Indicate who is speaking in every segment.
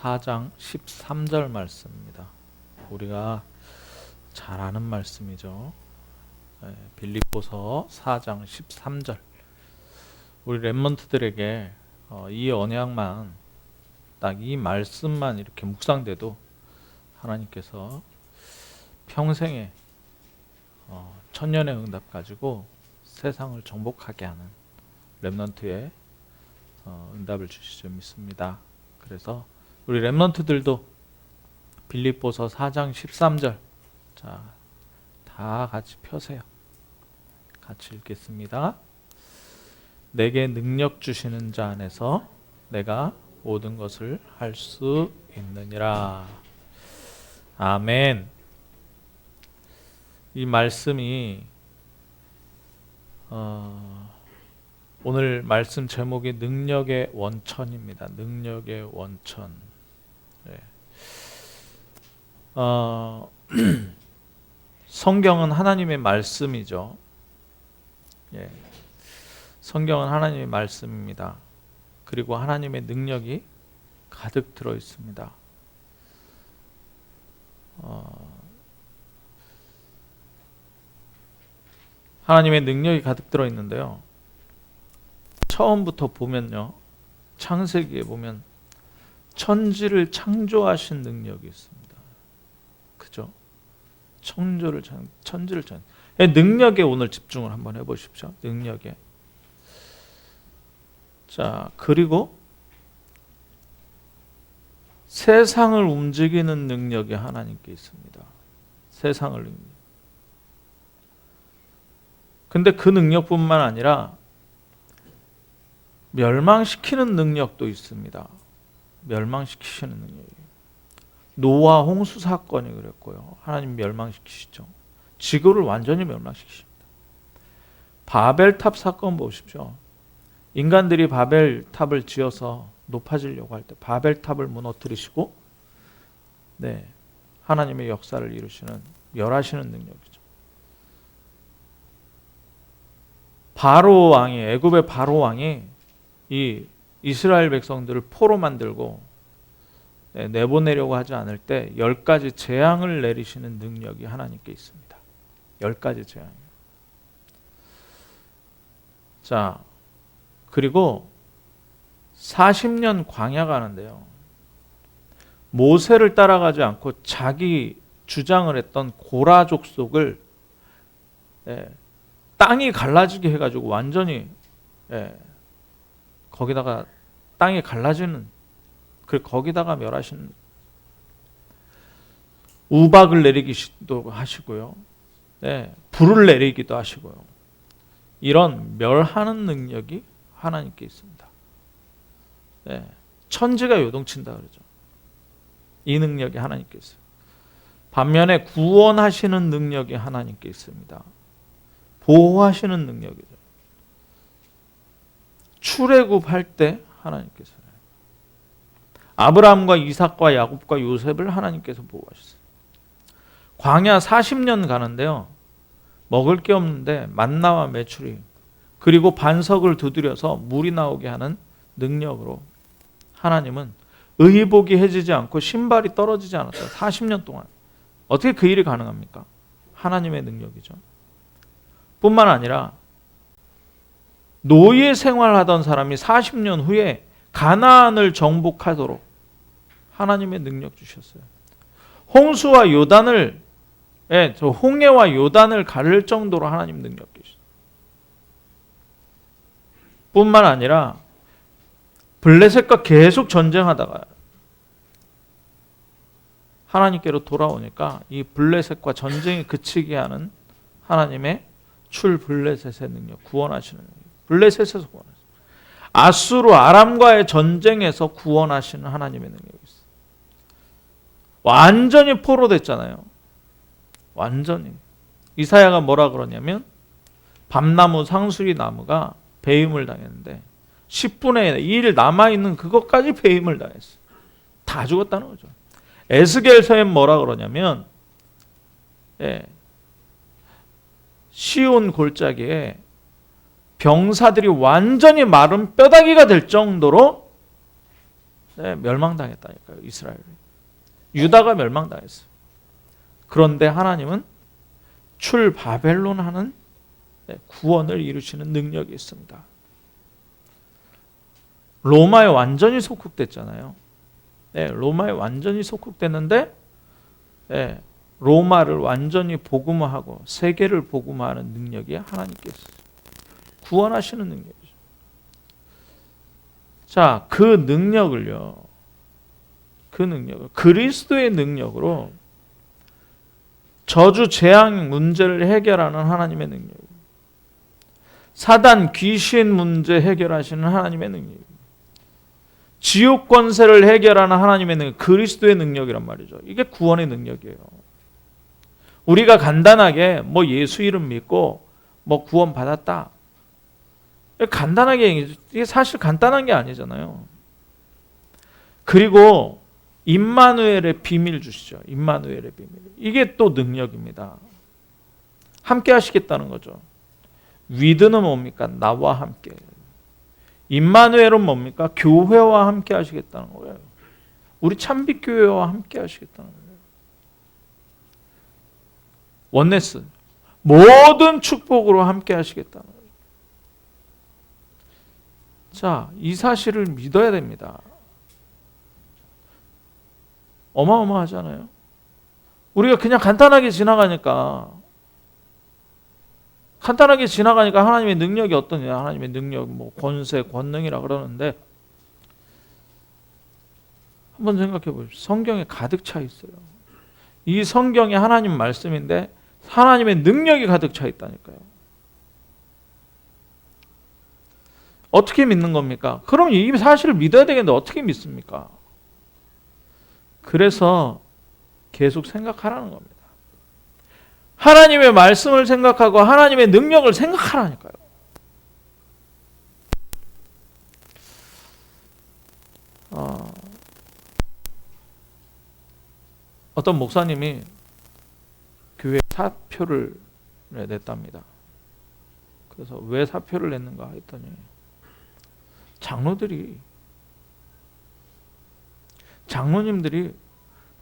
Speaker 1: 4장 13절 말씀입니다. 우리가 잘 아는 말씀이죠. 빌립보서 4장 13절. 우리 렘넌트들에게 이 언약만 딱 이 말씀만 이렇게 묵상돼도 하나님께서 평생에 천년의 응답 가지고 세상을 정복하게 하는 렘넌트의 응답을 주실 줄 믿습니다. 그래서 우리 렘넌트들도 빌립보서 4장 13절 자, 다 같이 펴세요. 같이 읽겠습니다. 내게 능력 주시는 자 안에서 내가 모든 것을 할 수 있느니라. 아멘. 이 말씀이 오늘 말씀 제목이 능력의 원천입니다. 능력의 원천. 네. 성경은 하나님의 말씀이죠. 예. 성경은 하나님의 말씀입니다. 그리고 하나님의 능력이 가득 들어 있습니다. 하나님의 능력이 가득 들어 있는데요. 처음부터 보면요. 창세기에 보면 천지를 창조하신 능력이 있습니다. 그죠? 천지를 능력에 오늘 집중을 한번 해보십시오. 능력에. 자, 그리고 세상을 움직이는 능력이 하나님께 있습니다. 세상을 능력. 근데 그 능력뿐만 아니라 멸망시키는 능력도 있습니다. 멸망시키시는 능력이. 노아 홍수 사건이 그랬고요. 하나님 멸망시키시죠. 지구를 완전히 멸망시키십니다. 바벨탑 사건 보십시오. 인간들이 바벨탑을 지어서 높아지려고 할 때 바벨탑을 무너뜨리시고 네, 하나님의 역사를 이루시는 멸하시는 능력이죠. 바로 왕이 애굽의 바로 왕이 이 이스라엘 백성들을 포로 만들고 내보내려고 하지 않을 때 10가지 재앙을 내리시는 능력이 하나님께 있습니다. 10가지 재앙. 자, 그리고 40년 광야 가는데요. 모세를 따라가지 않고 자기 주장을 했던 고라 족속을 땅이 갈라지게 해가지고 완전히 거기다가 땅이 갈라지는 거기다가 멸하시는 우박을 내리기도 하시고요. 불을 내리기도 하시고요. 이런 멸하는 능력이 하나님께 있습니다. 천지가 요동친다 그러죠. 이 능력이 하나님께 있어요. 반면에 구원하시는 능력이 하나님께 있습니다. 보호하시는 능력이죠. 출애굽할 때 하나님께서 아브라함과 이삭과 야곱과 요셉을 하나님께서 보호하셨어요. 광야 40년 가는데요. 먹을 게 없는데 만나와 메추리 그리고 반석을 두드려서 물이 나오게 하는 능력으로 하나님은 의복이 해지지 않고 신발이 떨어지지 않았어요. 40년 동안. 어떻게 그 일이 가능합니까? 하나님의 능력이죠. 뿐만 아니라 노예 생활하던 사람이 40년 후에 가나안을 정복하도록 하나님의 능력 주셨어요. 홍수와 요단을 홍해와 요단을 가를 정도로 하나님 능력 주셨어요. 뿐만 아니라 블레셋과 계속 전쟁하다가 하나님께로 돌아오니까 이 블레셋과 전쟁이 그치게 하는 하나님의 출블레셋의 능력, 구원하시는 능력. 블레셋에서 구원하시는 아수르 아람과의 전쟁에서 구원하시는 하나님의 능력이 있어요. 완전히 포로됐잖아요. 완전히. 이사야가 뭐라 그러냐면 밤나무 상수리 나무가 배임을 당했는데 10분의 1 남아있는 그것까지 배임을 당했어요. 다 죽었다는 거죠. 에스겔서에 뭐라 그러냐면 시온 골짜기에 병사들이 완전히 마른 뼈다귀가 될 정도로 멸망당했다니까요. 이스라엘이. 유다가 멸망당했어요. 그런데 하나님은 출바벨론 하는 구원을 이루시는 능력이 있습니다. 로마에 완전히 속국됐잖아요. 로마에 완전히 속국됐는데 로마를 완전히 복음화하고 세계를 복음화하는 능력이 하나님께 있어요. 구원하시는 능력이죠. 자, 그 능력을 그리스도의 능력으로 저주 재앙 문제를 해결하는 하나님의 능력, 사단 귀신 문제 해결하시는 하나님의 능력, 지옥 권세를 해결하는 하나님의 능력, 그리스도의 능력이란 말이죠. 이게 구원의 능력이에요. 우리가 간단하게 뭐 예수 이름 믿고 뭐 구원 받았다, 간단하게, 이게 사실 간단한 게 아니잖아요. 그리고 임마누엘의 비밀 주시죠. 임마누엘의 비밀. 이게 또 능력입니다. 함께 하시겠다는 거죠. 위드는 뭡니까? 나와 함께. 임마누엘은 뭡니까? 교회와 함께 하시겠다는 거예요. 우리 참빛교회와 함께 하시겠다는 거예요. 원네스. 모든 축복으로 함께 하시겠다는 거예요. 자, 이 사실을 믿어야 됩니다. 어마어마하잖아요. 우리가 그냥 간단하게 지나가니까 하나님의 능력이 어떠냐, 하나님의 능력, 뭐 권세, 권능이라 그러는데 한번 생각해 보십시오. 성경에 가득 차 있어요. 이 성경이 하나님 말씀인데 하나님의 능력이 가득 차 있다니까요. 어떻게 믿는 겁니까? 그럼 이 사실을 믿어야 되겠는데 어떻게 믿습니까? 그래서 계속 생각하라는 겁니다. 하나님의 말씀을 생각하고 하나님의 능력을 생각하라니까요. 어떤 목사님이 교회 사표를 냈답니다. 그래서 왜 사표를 냈는가 했더니 장로님들이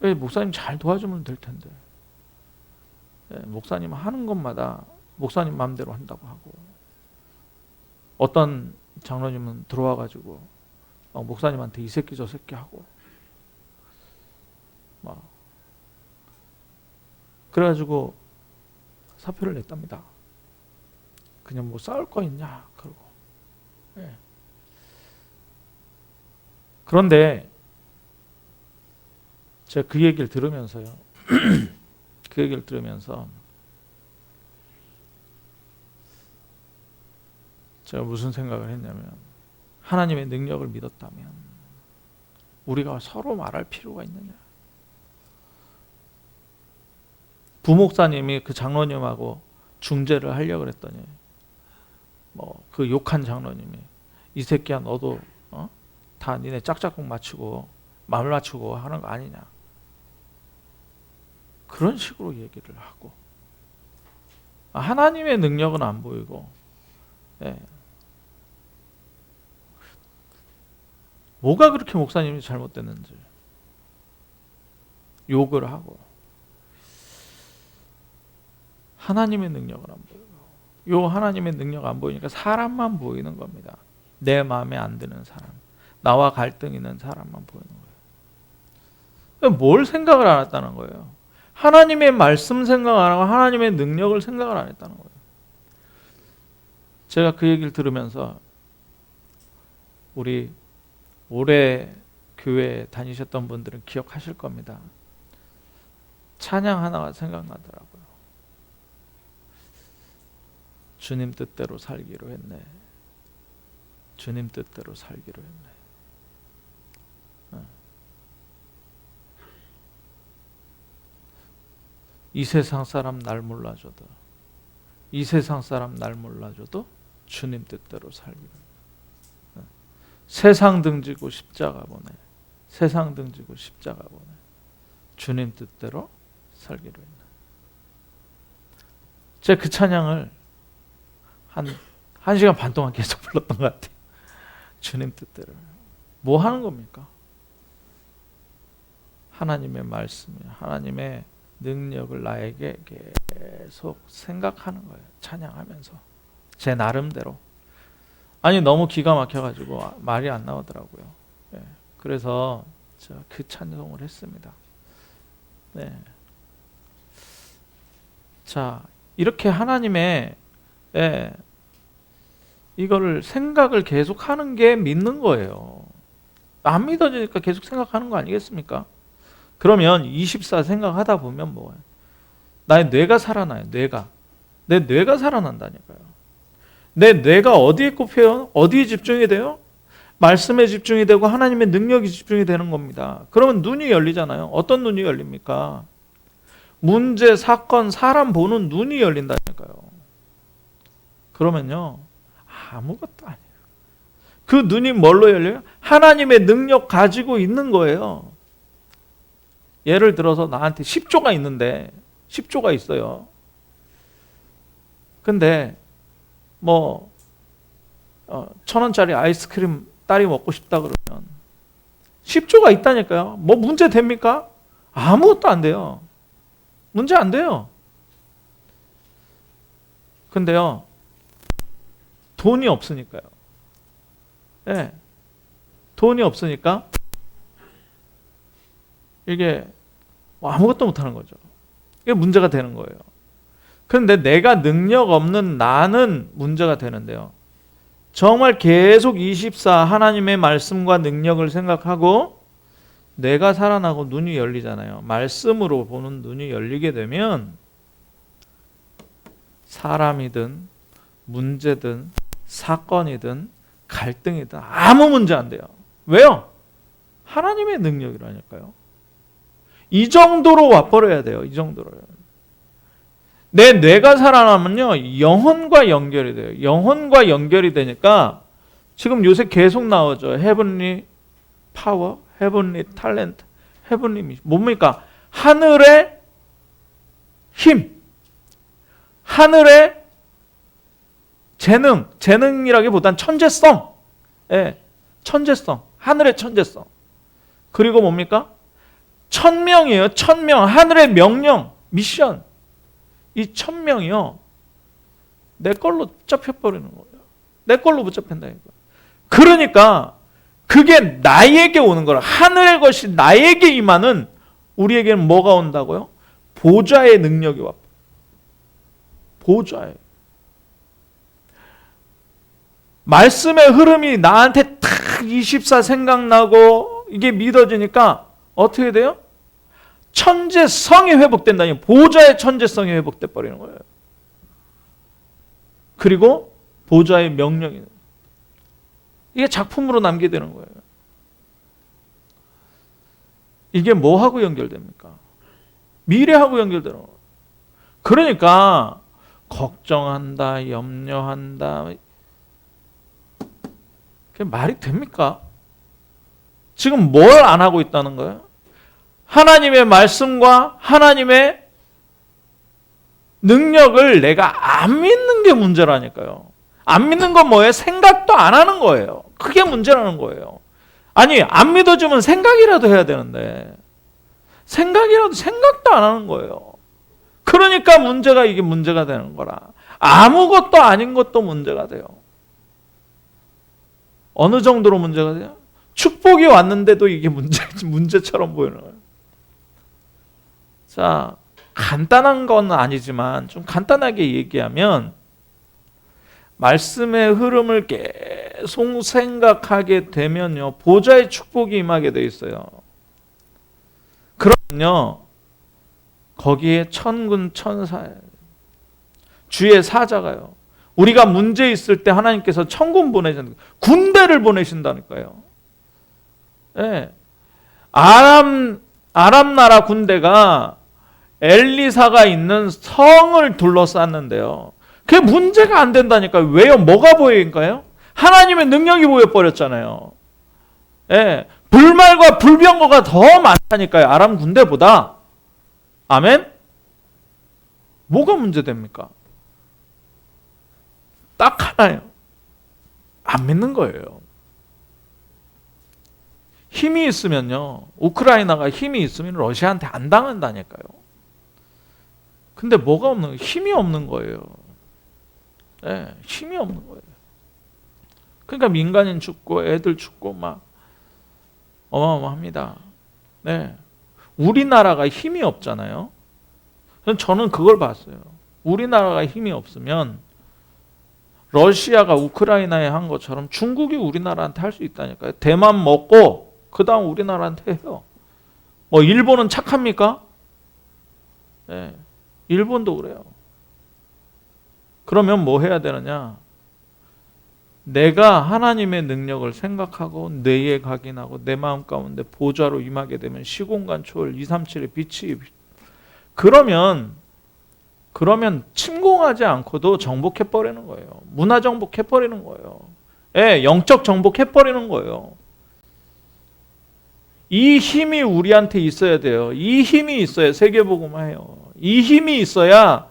Speaker 1: 왜 목사님 잘 도와주면 될 텐데, 목사님 하는 것마다 목사님 마음대로 한다고 하고, 어떤 장로님은 들어와가지고 목사님한테 이 새끼 저 새끼 하고 막 그래가지고 사표를 냈답니다. 그냥 뭐 싸울 거 있냐 그러고. 그런데 제가 그 얘기를 들으면서요. 그 얘기를 들으면서 제가 무슨 생각을 했냐면, 하나님의 능력을 믿었다면 우리가 서로 말할 필요가 있느냐. 부목사님이 그 장로님하고 중재를 하려고 그랬더니 뭐 그 욕한 장로님이 이 새끼야 너도 다 니네 짝짝꿍 맞추고 마음을 맞추고 하는 거 아니냐. 그런 식으로 얘기를 하고, 하나님의 능력은 안 보이고, 뭐가 그렇게 목사님이 잘못됐는지 욕을 하고, 하나님의 능력을 안 보이고, 요 하나님의 능력 안 보이니까 사람만 보이는 겁니다. 내 마음에 안 드는 사람, 나와 갈등 있는 사람만 보이는 거예요. 뭘 생각을 안 했다는 거예요. 하나님의 말씀 생각 안 하고 하나님의 능력을 생각을 안 했다는 거예요. 제가 그 얘기를 들으면서 우리 오래 교회 다니셨던 분들은 기억하실 겁니다. 찬양 하나가 생각나더라고요. 주님 뜻대로 살기로 했네. 주님 뜻대로 살기로 했네. 이 세상 사람 날 몰라줘도, 이 세상 사람 날 몰라줘도 주님 뜻대로 살기로 했네. 세상 등지고 십자가 보내, 세상 등지고 십자가 보내, 주님 뜻대로 살기로 했네. 제가 그 찬양을 한 시간 반 동안 계속 불렀던 것 같아요. 주님 뜻대로. 뭐 하는 겁니까? 하나님의 말씀, 하나님의 능력을 나에게 계속 생각하는 거예요. 찬양하면서 제 나름대로. 아니 너무 기가 막혀가지고 말이 안 나오더라고요. 네. 그래서 그 찬송을 했습니다. 네. 자, 이렇게 하나님의 이거를 생각을 계속 하는 게 믿는 거예요. 안 믿어지니까 계속 생각하는 거 아니겠습니까? 그러면 24 생각하다 보면 뭐예요? 나의 뇌가 살아나요. 내 뇌가 살아난다니까요. 내 뇌가 어디에 꼽혀요? 어디에 집중이 돼요? 말씀에 집중이 되고 하나님의 능력이 집중이 되는 겁니다. 그러면 눈이 열리잖아요. 어떤 눈이 열립니까? 문제, 사건, 사람 보는 눈이 열린다니까요. 그러면요, 아무것도 아니에요. 그 눈이 뭘로 열려요? 하나님의 능력 가지고 있는 거예요. 예를 들어서 나한테 10조가 있는데 10조가 있어요. 근데 1,000원짜리 아이스크림 딸이 먹고 싶다 그러면 10조가 있다니까요. 뭐 문제 됩니까? 아무것도 안 돼요. 문제 안 돼요. 근데요, 돈이 없으니까요. 네. 돈이 없으니까 이게 아무것도 못하는 거죠. 이게 문제가 되는 거예요. 그런데 내가 능력 없는 나는 문제가 되는데요. 정말 계속 24 하나님의 말씀과 능력을 생각하고 내가 살아나고 눈이 열리잖아요. 말씀으로 보는 눈이 열리게 되면 사람이든 문제든 사건이든 갈등이든 아무 문제 안 돼요. 왜요? 하나님의 능력이라니까요. 이 정도로 와버려야 돼요. 이 정도로요. 내 뇌가 살아나면요, 영혼과 연결이 돼요. 영혼과 연결이 되니까 지금 요새 계속 나오죠. 헤븐리 파워, 헤븐리 탤런트, 헤븐리 미션. 뭡니까? 하늘의 힘, 하늘의 재능이라기보단 천재성. 예, 천재성, 하늘의 천재성. 그리고 뭡니까? 천명이에요. 천명, 하늘의 명령, 미션. 이 1,000명이요, 내 걸로 붙잡혀버리는 거예요. 내 걸로 붙잡힌다니까. 그러니까 그게 나에게 오는 거라. 하늘의 것이 나에게 임하는, 우리에게는 뭐가 온다고요? 보좌의 능력이 와. 보좌의 말씀의 흐름이 나한테 탁 24 생각나고 이게 믿어지니까 어떻게 돼요? 천재성이 회복된다니, 보좌의 천재성이 회복돼 버리는 거예요. 그리고 보좌의 명령이, 이게 작품으로 남게 되는 거예요. 이게 뭐하고 연결됩니까? 미래하고 연결되는 거예요. 그러니까 걱정한다, 염려한다, 그게 말이 됩니까? 지금 뭘 안 하고 있다는 거예요? 하나님의 말씀과 하나님의 능력을 내가 안 믿는 게 문제라니까요. 안 믿는 건 뭐예요? 생각도 안 하는 거예요. 그게 문제라는 거예요. 아니, 안 믿어주면 생각이라도 해야 되는데 생각도 안 하는 거예요. 그러니까 이게 문제가 되는 거라. 아무것도 아닌 것도 문제가 돼요. 어느 정도로 문제가 돼요? 축복이 왔는데도 이게 문제처럼 보이는 거예요. 자, 간단한 건 아니지만 좀 간단하게 얘기하면 말씀의 흐름을 계속 생각하게 되면요, 보좌의 축복이 임하게 돼 있어요. 그러면요, 거기에 천군 천사, 주의 사자가요, 우리가 문제 있을 때 하나님께서 천군 보내신다, 군대를 보내신다니까요. 네. 아람 나라 군대가 엘리사가 있는 성을 둘러쌌는데요, 그게 문제가 안 된다니까요. 왜요? 뭐가 보이니까요? 하나님의 능력이 보여버렸잖아요. 예, 불말과 불병거가 더 많다니까요, 아람 군대보다. 아멘? 뭐가 문제됩니까? 딱 하나요. 안 믿는 거예요. 힘이 있으면요, 우크라이나가 힘이 있으면 러시아한테 안 당한다니까요. 근데 뭐가 없는 거예요? 힘이 없는 거예요. 네, 힘이 없는 거예요. 그러니까 민간인 죽고 애들 죽고 막 어마어마합니다. 네, 우리나라가 힘이 없잖아요. 저는 그걸 봤어요. 우리나라가 힘이 없으면 러시아가 우크라이나에 한 것처럼 중국이 우리나라한테 할 수 있다니까요. 대만 먹고 그 다음 우리나라한테 해요. 뭐 일본은 착합니까? 네, 일본도 그래요. 그러면 뭐 해야 되느냐? 내가 하나님의 능력을 생각하고 뇌에 각인하고 내 마음 가운데 보좌로 임하게 되면 시공간 초월 237의 빛이, 그러면 침공하지 않고도 정복해버리는 거예요. 문화 정복해버리는 거예요. 예, 영적 정복해버리는 거예요. 이 힘이 우리한테 있어야 돼요. 이 힘이 있어야 세계복음화해요. 이 힘이 있어야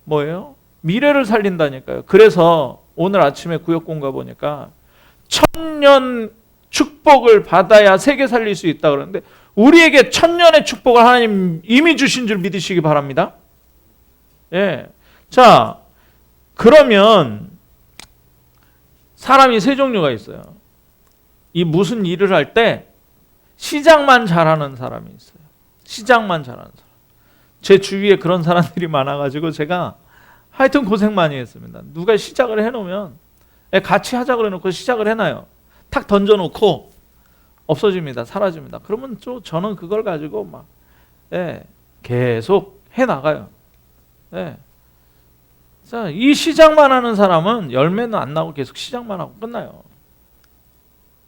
Speaker 1: 뭐예요? 미래를 살린다니까요. 그래서 오늘 아침에 구역공 가보니까 1000년 축복을 받아야 세계 살릴 수 있다 그러는데, 우리에게 1000년의 축복을 하나님 이미 주신 줄 믿으시기 바랍니다. 예. 자, 그러면 사람이 세 종류가 있어요. 이 무슨 일을 할 때 시작만 잘하는 사람이 있어요. 시작만 잘하는 사람. 제 주위에 그런 사람들이 많아가지고 제가 하여튼 고생 많이 했습니다. 누가 시작을 해놓으면 같이 하자 그래놓고 시작을 해놔요. 탁 던져놓고 없어집니다. 사라집니다. 그러면 또 저는 그걸 가지고 막 계속 해나가요. 자, 이 시작만 하는 사람은 열매는 안 나고 계속 시작만 하고 끝나요.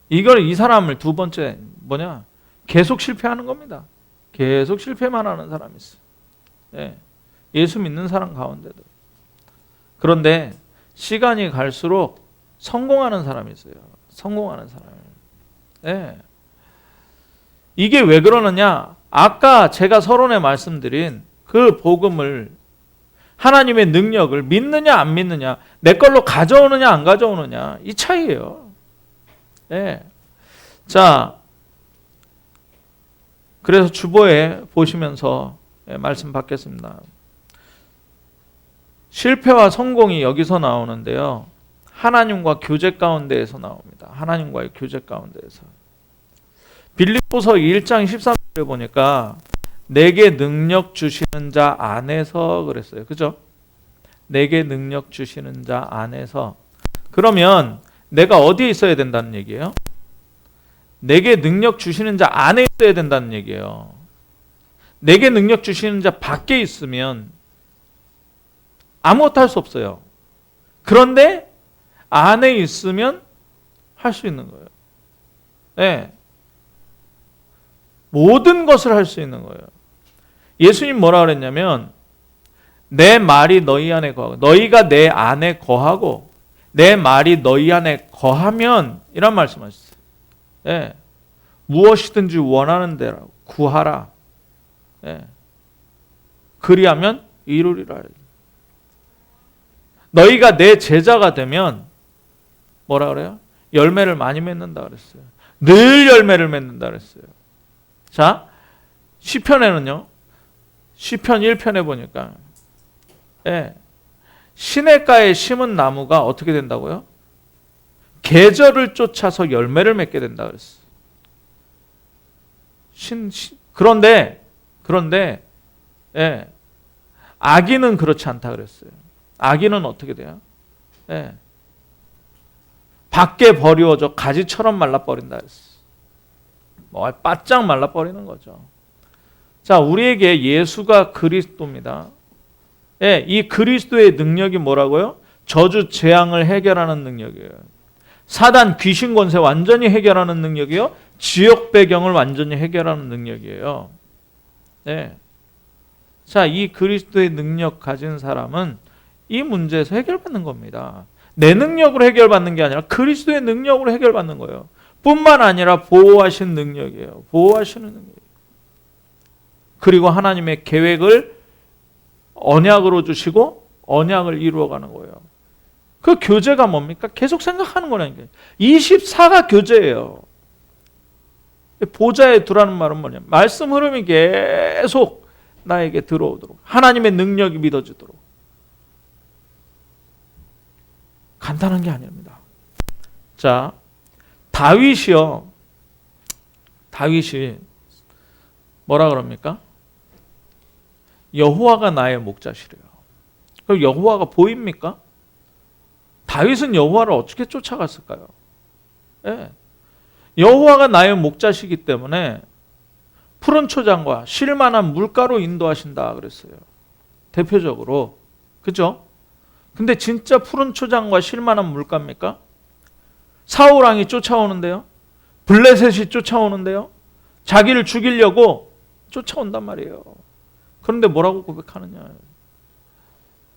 Speaker 1: 이 사람을 두 번째 뭐냐? 계속 실패하는 겁니다. 계속 실패만 하는 사람이 있어요. 예수 믿는 사람 가운데도. 그런데 시간이 갈수록 성공하는 사람이 있어요. 성공하는 사람. 이게 왜 그러느냐? 아까 제가 서론에 말씀드린 그 복음을, 하나님의 능력을 믿느냐 안 믿느냐, 내 걸로 가져오느냐 안 가져오느냐, 이 차이예요. 자, 그래서 주보에 보시면서 말씀 받겠습니다. 실패와 성공이 여기서 나오는데요, 하나님과 교제 가운데에서 나옵니다. 하나님과의 교제 가운데에서. 빌립보서 1장 13절에 보니까 내게 능력 주시는 자 안에서 그랬어요. 그죠? 내게 능력 주시는 자 안에서. 그러면 내가 어디에 있어야 된다는 얘기예요? 내게 능력 주시는 자 안에 있어야 된다는 얘기예요. 내게 능력 주시는 자 밖에 있으면 아무것도 할 수 없어요. 그런데 안에 있으면 할 수 있는 거예요. 모든 것을 할 수 있는 거예요. 예수님 뭐라 그랬냐면, 내 말이 너희 안에 거하고, 너희가 내 안에 거하고 내 말이 너희 안에 거하면, 이런 말씀하셨어요. 무엇이든지 원하는 대로 구하라. 그리하면 이루리라. 너희가 내 제자가 되면 뭐라 그래요? 열매를 많이 맺는다 그랬어요. 늘 열매를 맺는다 그랬어요. 자, 시편에는요, 시편 1편에 보니까 시냇가에 심은 나무가 어떻게 된다고요? 계절을 쫓아서 열매를 맺게 된다 그랬어요. 그런데 아기는 그렇지 않다 그랬어요. 아기는 어떻게 돼요? 밖에 버리워져 가지처럼 말라버린다 그랬어요. 바짝 말라버리는 거죠. 자, 우리에게 예수가 그리스도입니다. 이 그리스도의 능력이 뭐라고요? 저주 재앙을 해결하는 능력이에요. 사단 귀신 권세 완전히 해결하는 능력이요. 지역 배경을 완전히 해결하는 능력이에요. 자, 이 그리스도의 능력 가진 사람은 이 문제에서 해결받는 겁니다. 내 능력으로 해결받는 게 아니라 그리스도의 능력으로 해결받는 거예요. 뿐만 아니라 보호하신 능력이에요. 보호하시는 능력. 그리고 하나님의 계획을 언약으로 주시고 언약을 이루어가는 거예요. 그 교제가 뭡니까? 계속 생각하는 거라니까요. 24가 교제예요. 보좌에 두라는 말은 뭐냐? 말씀 흐름이 계속 나에게 들어오도록, 하나님의 능력이 믿어지도록. 간단한 게 아닙니다. 자, 다윗이 뭐라 그럽니까? 여호와가 나의 목자시래요. 그럼 여호와가 보입니까? 다윗은 여호와를 어떻게 쫓아갔을까요? 예. 여호와가 나의 목자시기 때문에 푸른 초장과 쉴만한 물가로 인도하신다 그랬어요. 대표적으로. 그죠? 근데 진짜 푸른 초장과 쉴만한 물가입니까? 사울 왕이 쫓아오는데요. 블레셋이 쫓아오는데요. 자기를 죽이려고 쫓아온단 말이에요. 그런데 뭐라고 고백하느냐?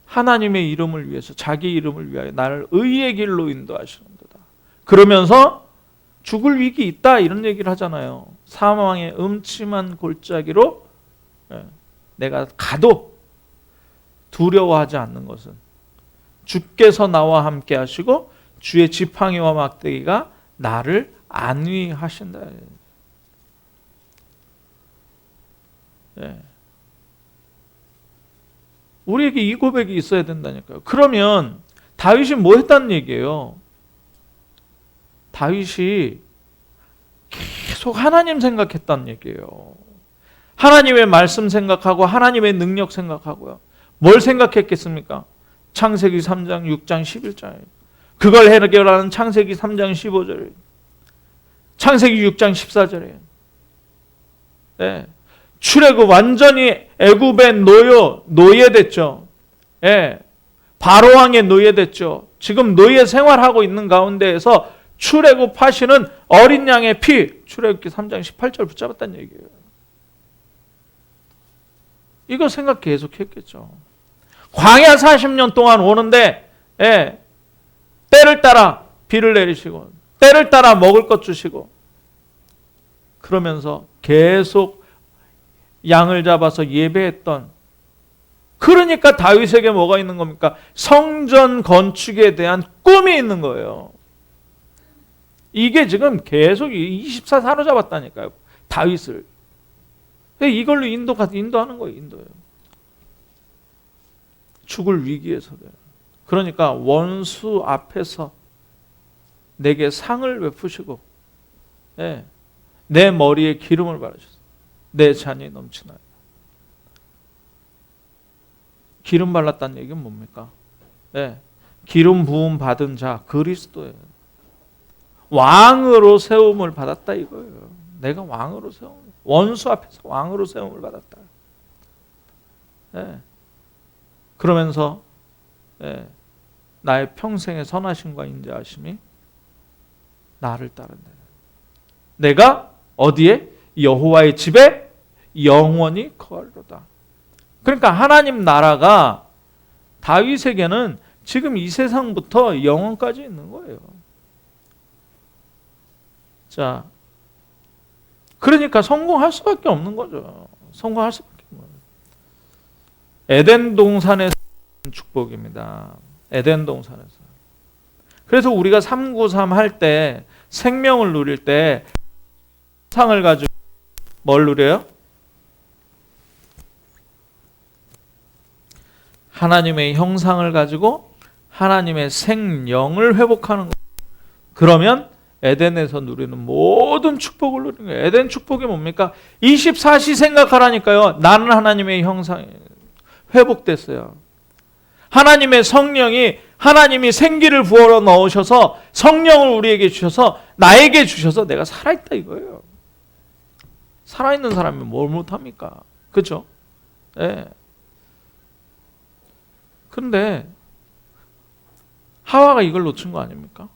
Speaker 1: 하나님의 이름을 위해서, 자기 이름을 위하여 나를 의의 길로 인도하시는도다. 그러면서 죽을 위기 있다 이런 얘기를 하잖아요. 사망의 음침한 골짜기로 내가 가도 두려워하지 않는 것은 주께서 나와 함께 하시고 주의 지팡이와 막대기가 나를 안위하신다. 우리에게 이 고백이 있어야 된다니까요. 그러면 다윗이 뭐 했다는 얘기예요? 다윗이 계속 하나님 생각했다는 얘기예요. 하나님의 말씀 생각하고 하나님의 능력 생각하고요. 뭘 생각했겠습니까? 창세기 3장, 6장, 11장. 그걸 해결하는 창세기 3장 15절, 창세기 6장 14절에 네. 출애굽 완전히 애굽의 노예됐죠. 예. 바로왕의 노예됐죠. 지금 노예 생활하고 있는 가운데에서 출애굽하시는 어린 양의 피, 출애굽기 3장 18절 붙잡았다는 얘기예요. 이거 생각 계속했겠죠. 광야 40년 동안 오는데 때를 따라 비를 내리시고 때를 따라 먹을 것 주시고 그러면서 계속 양을 잡아서 예배했던, 그러니까 다윗에게 뭐가 있는 겁니까? 성전 건축에 대한 꿈이 있는 거예요. 이게 지금 계속 24 사로잡았다니까요. 다윗을. 이걸로 인도하는 거예요. 인도예요. 죽을 위기에서도. 그러니까 원수 앞에서 내게 상을 베푸시고 내 머리에 기름을 바르셨어요. 내 잔이 넘치나요. 기름 발랐다는 얘기는 뭡니까? 기름 부음 받은 자 그리스도예요. 왕으로 세움을 받았다 이거예요. 내가 왕으로 원수 앞에서 왕으로 세움을 받았다. 그러면서 나의 평생의 선하심과 인자하심이 나를 따른다. 내가 어디에? 여호와의 집에 영원히 거하리로다. 그러니까 하나님 나라가 다윗에게는 지금 이 세상부터 영원까지 있는 거예요. 자, 그러니까 성공할 수밖에 없는 거죠. 성공할 수밖에 없는 거예요. 에덴 동산에서 축복입니다. 에덴 동산에서. 그래서 우리가 393 할 때 생명을 누릴 때 상을 가지고 뭘 누려요? 하나님의 형상을 가지고 하나님의 생명을 회복하는 거예요. 그러면 에덴에서 누리는 모든 축복을 누리는 거예요. 에덴 축복이 뭡니까? 24시 생각하라니까요. 나는 하나님의 형상이 회복됐어요. 하나님의 성령이, 하나님이 생기를 부어 넣으셔서 성령을 우리에게 주셔서 나에게 주셔서 내가 살아있다 이거예요. 살아있는 사람이 뭘 못합니까? 그렇죠? 그런데 하와가 이걸 놓친 거 아닙니까?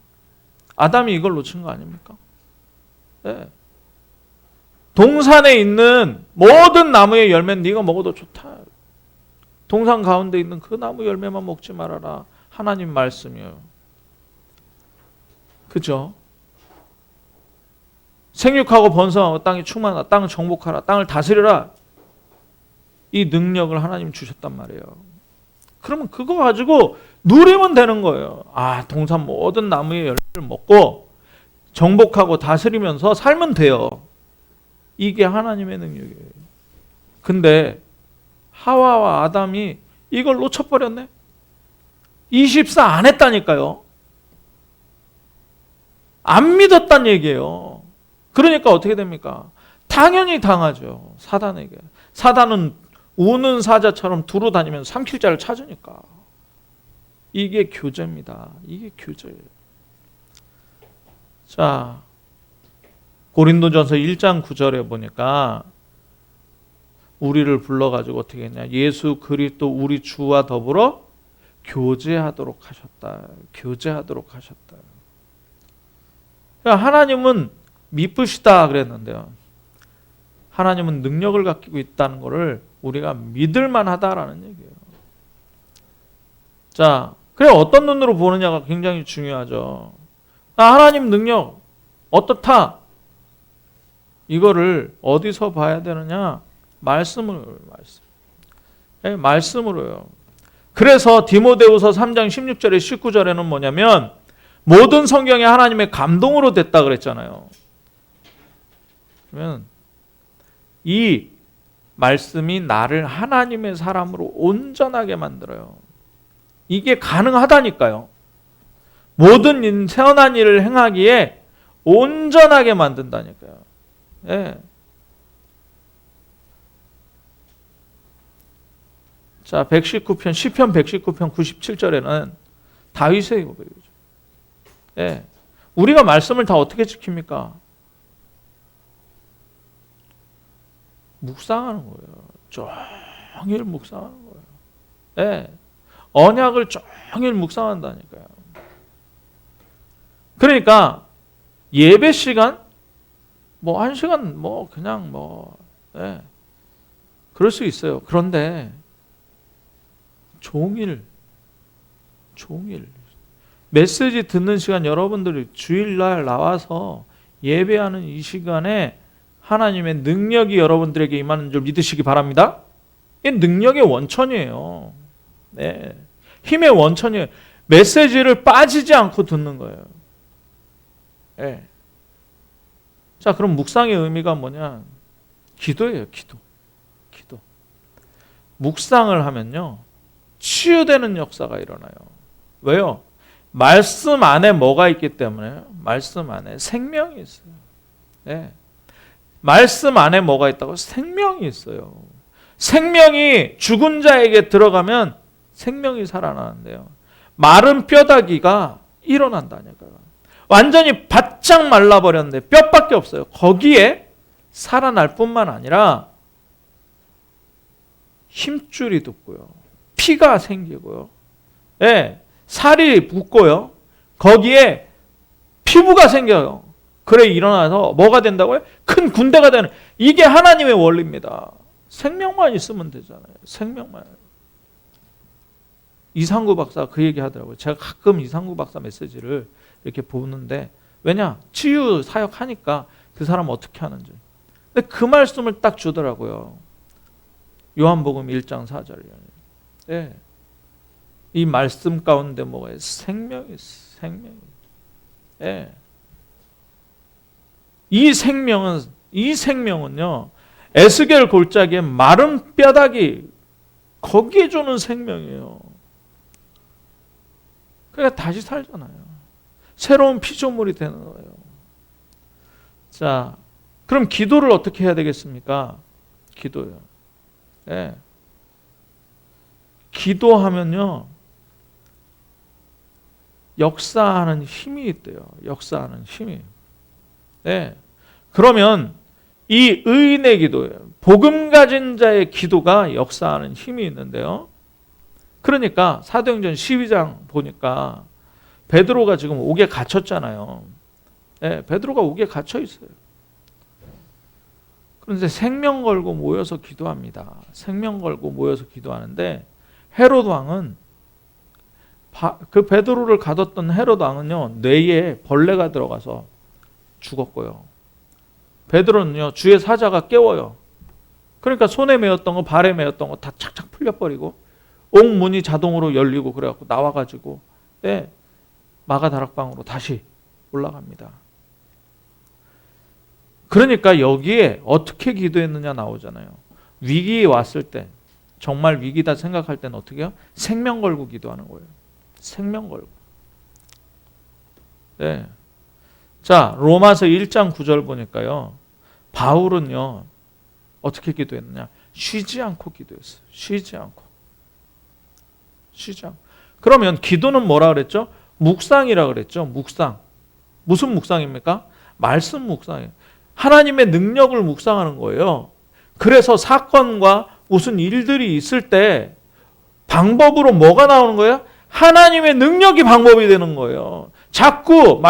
Speaker 1: 아담이 이걸 놓친 거 아닙니까? 동산에 있는 모든 나무의 열매는 네가 먹어도 좋다. 동산 가운데 있는 그 나무 열매만 먹지 말아라. 하나님 말씀이에요. 그죠? 생육하고 번성하고 땅이 충만하다. 땅을 정복하라. 땅을 다스려라. 이 능력을 하나님 주셨단 말이에요. 그러면 그거 가지고 누리면 되는 거예요. 동산 모든 나무의 열매를 먹고 정복하고 다스리면서 살면 돼요. 이게 하나님의 능력이에요. 근데 하와와 아담이 이걸 놓쳐버렸네. 24 안 했다니까요. 안 믿었단 얘기예요. 그러니까 어떻게 됩니까? 당연히 당하죠. 사단에게. 사단은 우는 사자처럼 두루 다니면서 삼킬 자를 찾으니까. 이게 교제입니다. 이게 교제예요. 자, 고린도전서 1장 9절에 보니까 우리를 불러가지고 어떻게 했냐. 예수 그리스도 우리 주와 더불어 교제하도록 하셨다. 교제하도록 하셨다. 그러니까 하나님은 미쁘시다 그랬는데요. 하나님은 능력을 갖고 있다는 것을 우리가 믿을만 하다라는 얘기예요. 자, 그래 어떤 눈으로 보느냐가 굉장히 중요하죠. 하나님 능력 어떻다? 이거를 어디서 봐야 되느냐? 말씀으로요. 말씀으로요. 그래서 디모데후서 3장 16절에 19절에는 뭐냐면 모든 성경이 하나님의 감동으로 됐다 그랬잖아요. 그러면 이 말씀이 나를 하나님의 사람으로 온전하게 만들어요. 이게 가능하다니까요. 모든 선한 일을 행하기에 온전하게 만든다니까요. 예. 자, 119편, 시편 119편 97절에는 다윗의 고백이죠. 예. 우리가 말씀을 다 어떻게 지킵니까? 묵상하는 거예요. 종일 묵상하는 거예요. 예. 언약을 종일 묵상한다니까요. 그러니까 예배 시간 뭐 1시간 뭐 그냥 예. 그럴 수 있어요. 그런데 종일 메시지 듣는 시간 여러분들이 주일날 나와서 예배하는 이 시간에 하나님의 능력이 여러분들에게 임하는 줄 믿으시기 바랍니다. 이게 능력의 원천이에요. 네. 힘의 원천이에요. 메시지를 빠지지 않고 듣는 거예요. 네. 자, 그럼 묵상의 의미가 뭐냐? 기도예요. 기도. 묵상을 하면요 치유되는 역사가 일어나요. 왜요? 말씀 안에 뭐가 있기 때문에 말씀 안에 생명이 있어요. 네. 말씀 안에 뭐가 있다고? 생명이 있어요. 생명이 죽은 자에게 들어가면 생명이 살아나는데요. 마른 뼈다귀가 일어난다니까요. 완전히 바짝 말라버렸는데 뼈밖에 없어요. 거기에 살아날 뿐만 아니라 힘줄이 돋고요. 피가 생기고요. 예, 살이 붙고요. 거기에 피부가 생겨요. 그래 일어나서 뭐가 된다고요? 큰 군대가 되는. 이게 하나님의 원리입니다. 생명만 있으면 되잖아요. 생명만. 이상구 박사 그 얘기 하더라고요. 제가 가끔 이상구 박사 메시지를 이렇게 보는데 왜냐? 치유 사역하니까 그 사람 어떻게 하는지. 근데 그 말씀을 딱 주더라고요. 요한복음 1장 4절이요. 예. 이 말씀 가운데 뭐가 있어요? 생명이 있어요. 생명이. 예. 이 생명은요. 에스겔 골짜기에 마른 뼈다귀 거기에 주는 생명이에요. 그러니까 다시 살잖아요. 새로운 피조물이 되는 거예요. 자, 그럼 기도를 어떻게 해야 되겠습니까? 기도요. 예. 기도하면요. 역사하는 힘이 있대요. 역사하는 힘이. 예. 그러면 이 의인의 기도예요. 복음 가진 자의 기도가 역사하는 힘이 있는데요. 그러니까 사도행전 12장 보니까 베드로가 지금 옥에 갇혔잖아요. 예, 베드로가 옥에 갇혀 있어요. 그런데 생명 걸고 모여서 기도합니다. 생명 걸고 모여서 기도하는데 헤롯 왕은 그 베드로를 가뒀던 헤롯 왕은요 뇌에 벌레가 들어가서 죽었고요. 베드로는요 주의 사자가 깨워요. 그러니까 손에 메었던 거 발에 메었던 거 다 착착 풀려버리고 옥 문이 자동으로 열리고 그래갖고 나와가지고 마가 다락방으로 다시 올라갑니다. 그러니까 여기에 어떻게 기도했느냐 나오잖아요. 위기 왔을 때, 정말 위기다 생각할 때는 어떻게 해요? 생명 걸고 기도하는 거예요. 생명 걸고. 네. 자, 로마서 1장 9절 보니까요. 바울은요. 어떻게 기도했느냐? 쉬지 않고 기도했어요. 쉬지 않고. 쉬지 않고. 그러면 기도는 뭐라 그랬죠? 묵상이라 그랬죠. 묵상. 무슨 묵상입니까? 말씀 묵상이에요. 하나님의 능력을 묵상하는 거예요. 그래서 사건과 무슨 일들이 있을 때 방법으로 뭐가 나오는 거예요? 하나님의 능력이 방법이 되는 거예요. 자꾸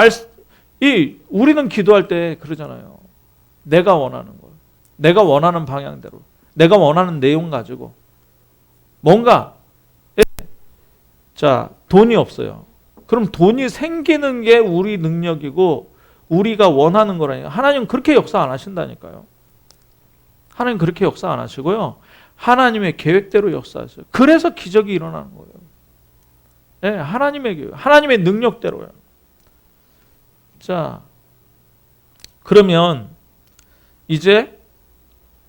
Speaker 1: 우리는 기도할 때 그러잖아요. 내가 원하는 거, 내가 원하는 방향대로, 내가 원하는 내용 가지고 뭔가 자, 돈이 없어요. 그럼 돈이 생기는 게 우리 능력이고 우리가 원하는 거라니까. 하나님은 그렇게 역사 안 하신다니까요. 하나님 그렇게 역사 안 하시고요. 하나님의 계획대로 역사하세요. 그래서 기적이 일어나는 거예요. 네, 하나님의 계획, 하나님의 능력대로요. 자, 그러면 이제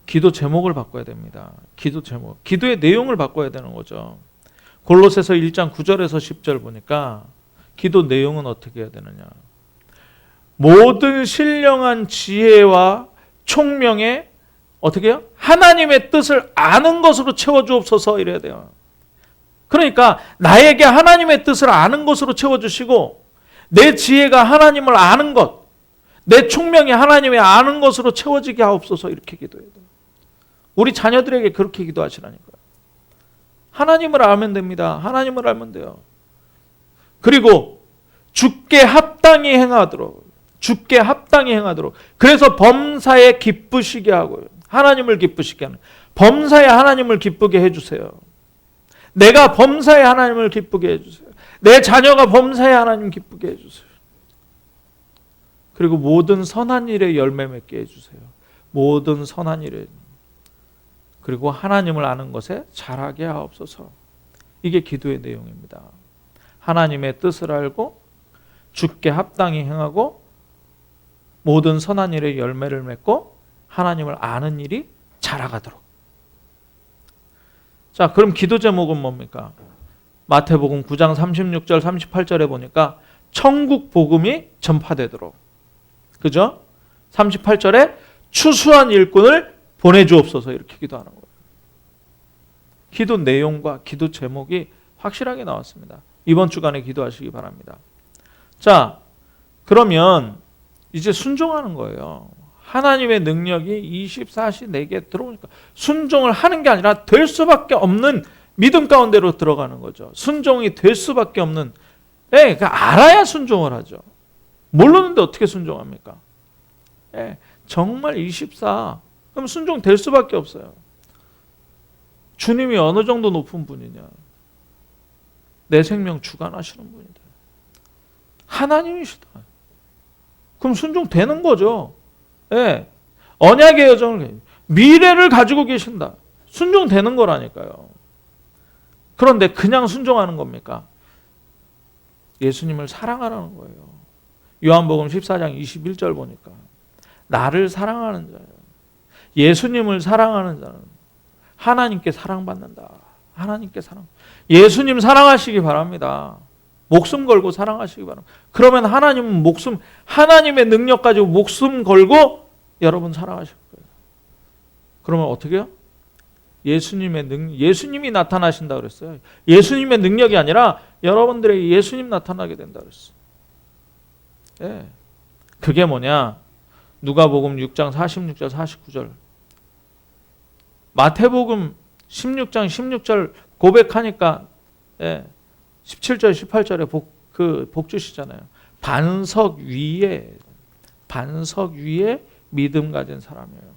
Speaker 1: 기도 제목을 바꿔야 됩니다. 기도 제목. 기도의 내용을 바꿔야 되는 거죠. 골로새서 1장 9절에서 10절 보니까 기도 내용은 어떻게 해야 되느냐. 모든 신령한 지혜와 총명에 어떻게 해요? 하나님의 뜻을 아는 것으로 채워주옵소서 이래야 돼요. 그러니까 나에게 하나님의 뜻을 아는 것으로 채워주시고 내 지혜가 하나님을 아는 것, 내 총명이 하나님의 아는 것으로 채워지게 하옵소서 이렇게 기도해야 돼요. 우리 자녀들에게 그렇게 기도하시라니까요. 하나님을 알면 됩니다. 하나님을 알면 돼요. 그리고 주께 합당히 행하도록, 주께 합당히 행하도록. 그래서 범사에 기쁘시게 하고요. 하나님을 기쁘시게 하는. 범사에 하나님을 기쁘게 해주세요. 내가 범사에 하나님을 기쁘게 해주세요. 내 자녀가 범사에 하나님 기쁘게 해주세요. 그리고 모든 선한 일에 열매 맺게 해주세요. 모든 선한 일에. 그리고 하나님을 아는 것에 잘하게 하옵소서. 이게 기도의 내용입니다. 하나님의 뜻을 알고 주께 합당히 행하고 모든 선한 일에 열매를 맺고 하나님을 아는 일이 자라가도록. 자, 그럼 기도 제목은 뭡니까? 마태복음 9장 36절 38절에 보니까 천국 복음이 전파되도록. 그죠? 38절에 추수한 일꾼을 보내주옵소서 이렇게 기도하는 거예요. 기도 내용과 기도 제목이 확실하게 나왔습니다. 이번 주간에 기도하시기 바랍니다. 자, 그러면 이제 순종하는 거예요. 하나님의 능력이 24시 내게 들어오니까 순종을 하는 게 아니라 될 수밖에 없는 믿음 가운데로 들어가는 거죠. 순종이 될 수밖에 없는, 그러니까 알아야 순종을 하죠. 모르는데 어떻게 순종합니까? 정말 24, 그럼 순종 될 수밖에 없어요. 주님이 어느 정도 높은 분이냐? 내 생명 주관하시는 분이다. 하나님이시다. 그럼 순종되는 거죠. 언약의 여정을, 미래를 가지고 계신다. 순종되는 거라니까요. 그런데 그냥 순종하는 겁니까? 예수님을 사랑하라는 거예요. 요한복음 14장 21절 보니까 나를 사랑하는 자예요. 예수님을 사랑하는 자는 하나님께 사랑받는다. 하나님께 사랑. 예수님 사랑하시기 바랍니다. 목숨 걸고 사랑하시기 바랍니다. 그러면 하나님은 하나님의 능력 가지고 목숨 걸고 여러분 사랑하실 거예요. 그러면 어떻게 해요? 예수님이 나타나신다 그랬어요. 예수님의 능력이 아니라 여러분들에게 예수님 나타나게 된다 그랬어요. 그게 뭐냐? 누가복음 6장 46절 49절. 마태복음 16장 16절 고백하니까 17절 18절에 복 주시잖아요. 반석 위에 믿음 가진 사람이에요.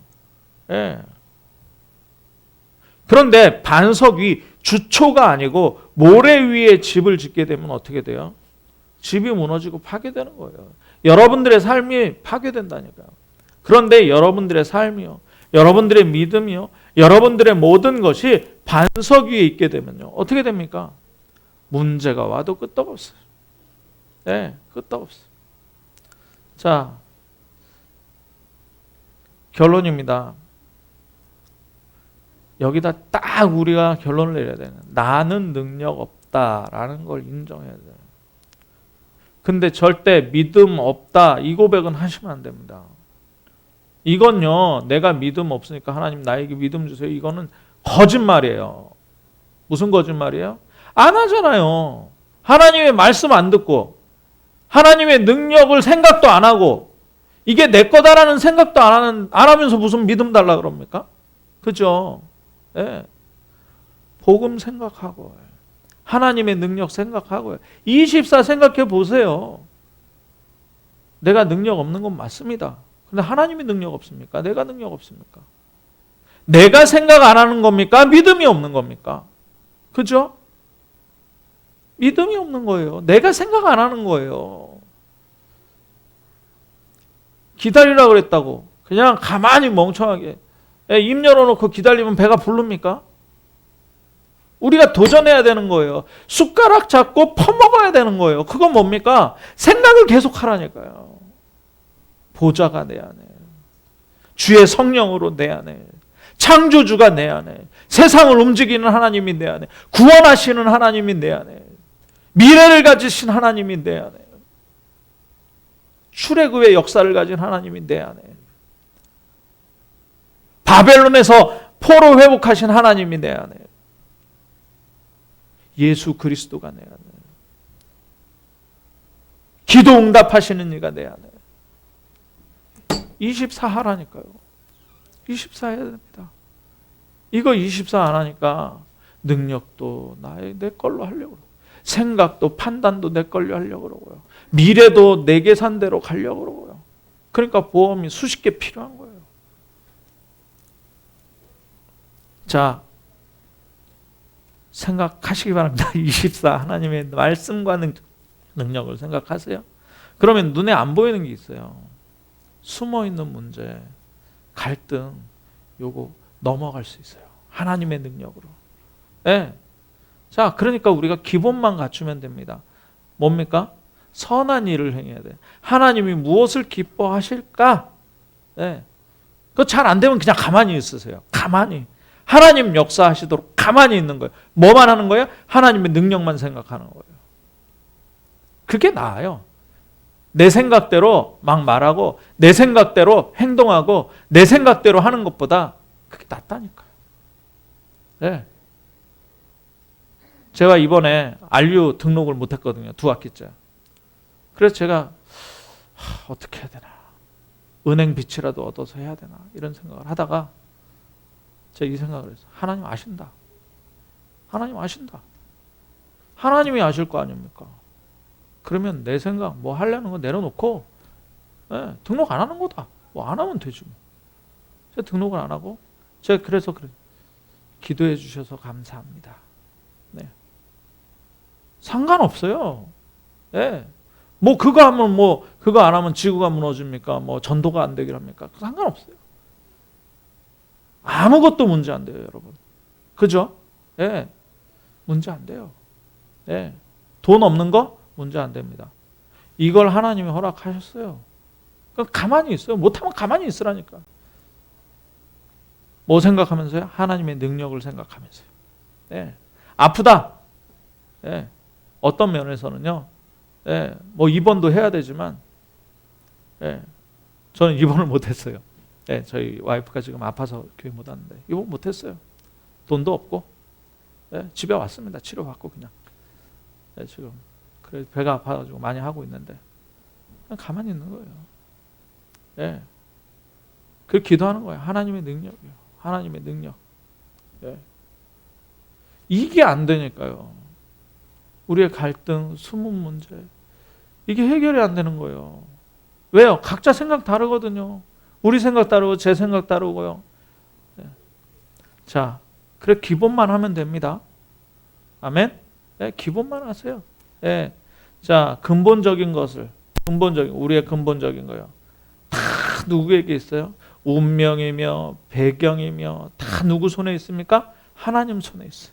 Speaker 1: 그런데 반석 위, 주초가 아니고 모래 위에 집을 짓게 되면 어떻게 돼요? 집이 무너지고 파괴되는 거예요. 여러분들의 삶이 파괴된다니까요. 그런데 여러분들의 삶이요, 여러분들의 믿음이요, 여러분들의 모든 것이 반석 위에 있게 되면요, 어떻게 됩니까? 문제가 와도 끄떡없어요. 끄떡없어요. 자, 결론입니다. 여기다 딱 우리가 결론을 내려야 되는, 나는 능력 없다라는 걸 인정해야 돼요. 근데 절대 믿음 없다 이 고백은 하시면 안 됩니다. 이건요, 내가 믿음 없으니까 하나님 나에게 믿음 주세요, 이거는 거짓말이에요. 무슨 거짓말이에요? 안 하잖아요. 하나님의 말씀 안 듣고 하나님의 능력을 생각도 안 하고 이게 내 거다라는 생각도 안 하면서 무슨 믿음 달라 그럽니까? 그죠? 예. 복음 생각하고 하나님의 능력 생각하고요. 24 생각해 보세요. 내가 능력 없는 건 맞습니다. 근데 하나님이 능력 없습니까? 내가 능력 없습니까? 내가 생각 안 하는 겁니까? 믿음이 없는 겁니까? 그죠? 믿음이 없는 거예요. 내가 생각 안 하는 거예요. 기다리라고 그랬다고 그냥 가만히 멍청하게 입 열어놓고 기다리면 배가 부릅니까? 우리가 도전해야 되는 거예요. 숟가락 잡고 퍼먹어야 되는 거예요. 그건 뭡니까? 생각을 계속 하라니까요. 보좌가 내 안에, 주의 성령으로 내 안에, 창조주가 내 안에, 세상을 움직이는 하나님이 내 안에, 구원하시는 하나님이 내 안에, 미래를 가지신 하나님이 내 안에, 출애굽의 역사를 가진 하나님이 내 안에, 바벨론에서 포로 회복하신 하나님이 내 안에, 예수 그리스도가 내 안에, 기도 응답하시는 이가 내 안에. 24 하라니까요. 24 해야 됩니다. 이거 24 안 하니까 능력도 내 걸로 하려고 그러고, 생각도 판단도 내 걸로 하려고 그러고요, 미래도 내 계산대로 가려고 그러고요. 그러니까 보험이 수십 개 필요한 거예요. 자, 생각하시기 바랍니다. 24 하나님의 말씀과 능력을 생각하세요. 그러면 눈에 안 보이는 게 있어요. 숨어있는 문제, 갈등, 요거 넘어갈 수 있어요. 하나님의 능력으로. 네. 자, 그러니까 우리가 기본만 갖추면 됩니다. 뭡니까? 선한 일을 행해야 돼. 하나님이 무엇을 기뻐하실까? 네. 그거 잘 안 되면 그냥 가만히 있으세요. 가만히. 하나님 역사하시도록 가만히 있는 거예요. 뭐만 하는 거예요? 하나님의 능력만 생각하는 거예요. 그게 나아요. 내 생각대로 막 말하고 내 생각대로 행동하고 내 생각대로 하는 것보다 그게 낫다니까요. 네. 제가 이번에 RU 등록을 못했거든요. 2학기째. 그래서 제가 어떻게 해야 되나, 은행 빚이라도 얻어서 해야 되나 이런 생각을 하다가 제가 이 생각을 했어요. 하나님 아신다. 하나님 아신다. 하나님이 아실 거 아닙니까? 그러면 내 생각 뭐 하려는 거 내려놓고 등록 안 하는 거다. 뭐 안 하면 되지 뭐. 제가 등록을 안 하고, 제가 그래서 기도해 주셔서 감사합니다. 네. 상관없어요. 네. 뭐 그거 하면 뭐 그거 안 하면 지구가 무너집니까? 뭐 전도가 안 되길 합니까? 상관없어요. 아무것도 문제 안 돼요, 여러분. 그죠? 예. 네. 문제 안 돼요. 예. 네. 돈 없는 거 문제 안 됩니다. 이걸 하나님이 허락하셨어요. 그럼 가만히 있어요. 못하면 가만히 있으라니까. 뭐 생각하면서요? 하나님의 능력을 생각하면서요. 예. 아프다. 예. 어떤 면에서는요, 예. 뭐 입원도 해야 되지만, 예. 저는 입원을 못했어요. 예. 저희 와이프가 지금 아파서 교회 못 왔는데 입원 못했어요. 돈도 없고, 예. 집에 왔습니다. 치료받고 그냥. 예. 지금 그래 배가 아파가지고 많이 하고 있는데 그냥 가만히 있는 거예요. 예. 그 기도하는 거예요. 하나님의 능력이요. 하나님의 능력. 예. 이게 안 되니까요. 우리의 갈등, 숨은 문제, 이게 해결이 안 되는 거예요. 왜요? 각자 생각 다르거든요. 우리 생각 다르고 제 생각 다르고요. 예. 자, 그래 기본만 하면 됩니다. 아멘. 예, 기본만 하세요. 예. 자, 근본적인 것을, 우리의 근본적인 거요. 다 누구에게 있어요? 운명이며 배경이며 다 누구 손에 있습니까? 하나님 손에 있어요.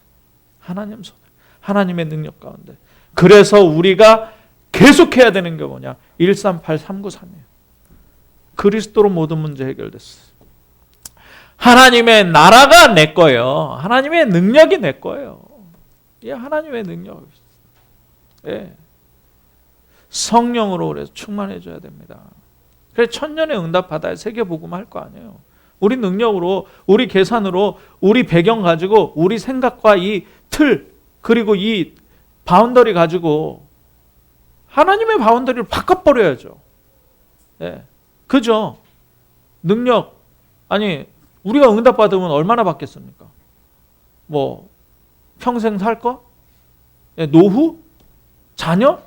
Speaker 1: 하나님 손에. 하나님의 능력 가운데. 그래서 우리가 계속해야 되는 게 뭐냐? 138, 393이에요. 그리스도로 모든 문제 해결됐어요. 하나님의 나라가 내 거예요. 하나님의 능력이 내 거예요. 예, 하나님의 능력. 예. 성령으로 그래서 충만해져야 됩니다. 그래서 천년의 응답 받아야 세계복음 할 거 아니에요. 우리 능력으로, 우리 계산으로, 우리 배경 가지고, 우리 생각과 이 틀, 그리고 이 바운더리 가지고 하나님의 바운더리를 바꿔버려야죠. 예. 그죠? 능력, 아니, 우리가 응답 받으면 얼마나 받겠습니까? 뭐, 평생 살 거? 예, 노후? 자녀?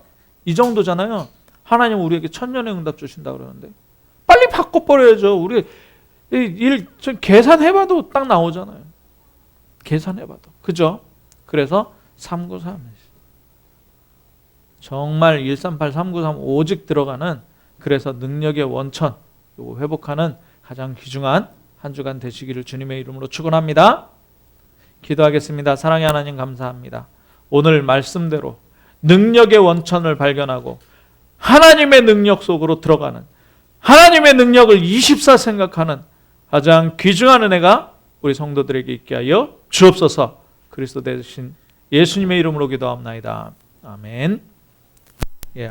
Speaker 1: 이 정도잖아요. 하나님 우리에게 천년의 응답 주신다 그러는데 빨리 바꿔버려야죠. 우리 일 계산해봐도 딱 나오잖아요. 계산해봐도. 그죠? 그래서 393 정말 138, 393 오직 들어가는, 그래서 능력의 원천 요거 회복하는 가장 귀중한 한 주간 되시기를 주님의 이름으로 축원합니다. 기도하겠습니다. 사랑의 하나님 감사합니다. 오늘 말씀대로 능력의 원천을 발견하고 하나님의 능력 속으로 들어가는, 하나님의 능력을 24 생각하는 가장 귀중한 은혜가 우리 성도들에게 있게 하여 주옵소서. 그리스도 대신 예수님의 이름으로 기도합나이다. 아멘. 예,